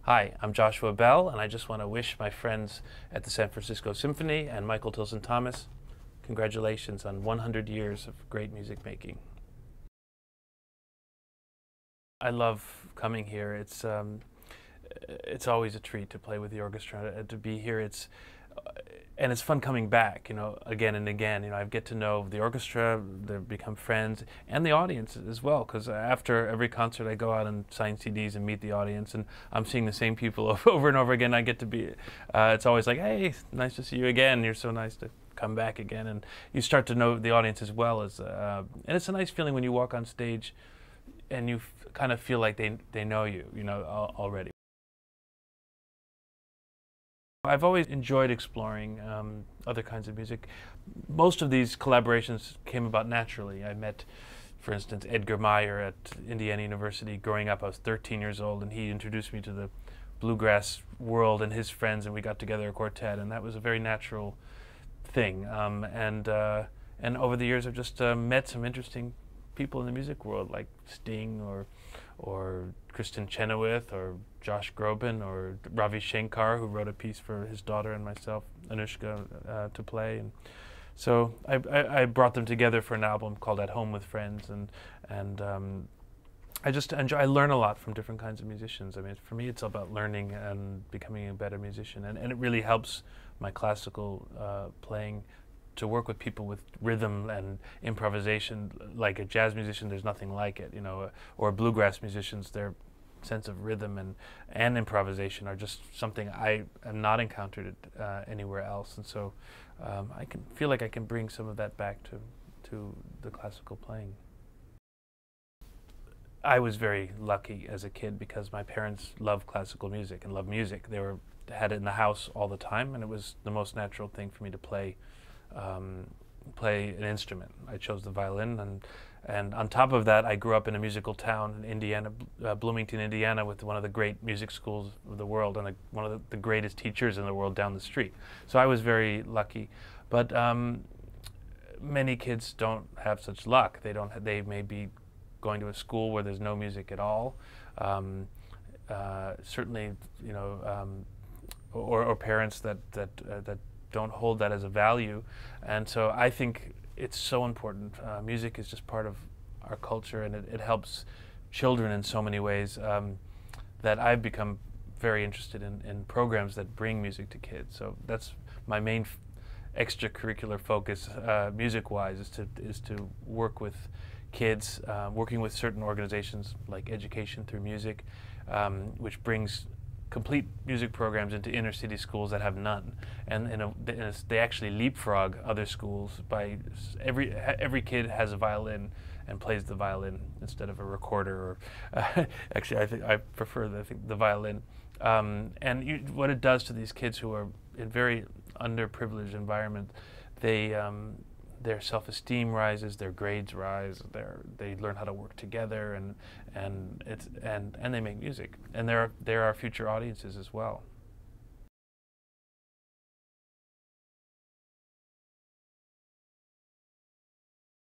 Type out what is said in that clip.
Hi, I'm Joshua Bell, and I just want to wish my friends at the San Francisco Symphony and Michael Tilson Thomas congratulations on 100 years of great music making. I love coming here. It's always a treat to play with the orchestra and to be here. And it's fun coming back, again and again. I get to know the orchestra, they become friends, and the audience as well. Because after every concert, I go out and sign CDs and meet the audience, and I'm seeing the same people over and over again. I get to be. It's always like, hey, nice to see you again. You're so nice to come back again, and you start to know the audience as well as. And it's a nice feeling when you walk on stage, and you kind of feel like they know you, already. I've always enjoyed exploring other kinds of music. Most of these collaborations came about naturally. I met, for instance, Edgar Meyer at Indiana University. Growing up, I was 13 years old, and he introduced me to the bluegrass world and his friends, and we got together a quartet, and that was a very natural thing. And over the years, I've just met some interesting people in the music world, like Sting or Kristen Chenoweth or Josh Groban or Ravi Shankar, who wrote a piece for his daughter and myself, Anushka, to play. And so I brought them together for an album called At Home with Friends, and I just enjoy. I learn a lot from different kinds of musicians. I mean, for me, it's about learning and becoming a better musician, and it really helps my classical playing to work with people with rhythm and improvisation. Like a jazz musician, there's nothing like it, or bluegrass musicians, their sense of rhythm and improvisation are just something I have not encountered anywhere else. And so I can feel like I can bring some of that back to the classical playing. I was very lucky as a kid because my parents loved classical music and loved music. They had it in the house all the time, and it was the most natural thing for me to play an instrument. I chose the violin, and on top of that, I grew up in a musical town in Indiana, Bloomington, Indiana, with one of the great music schools of the world and one of the greatest teachers in the world down the street. So I was very lucky, but many kids don't have such luck. They may be going to a school where there's no music at all. Certainly, or parents that don't hold that as a value. And so I think it's so important. Music is just part of our culture, and it helps children in so many ways that I've become very interested in programs that bring music to kids. So that's my main extracurricular focus, music-wise, is to work with kids, working with certain organizations like Education Through Music, which brings complete music programs into inner city schools that have none, and they actually leapfrog other schools by every kid has a violin and plays the violin instead of a recorder. Or actually, I prefer the violin. And what it does to these kids who are in very underprivileged environment, their self-esteem rises, their grades rise, they learn how to work together, and they make music, and they're our future audiences as well.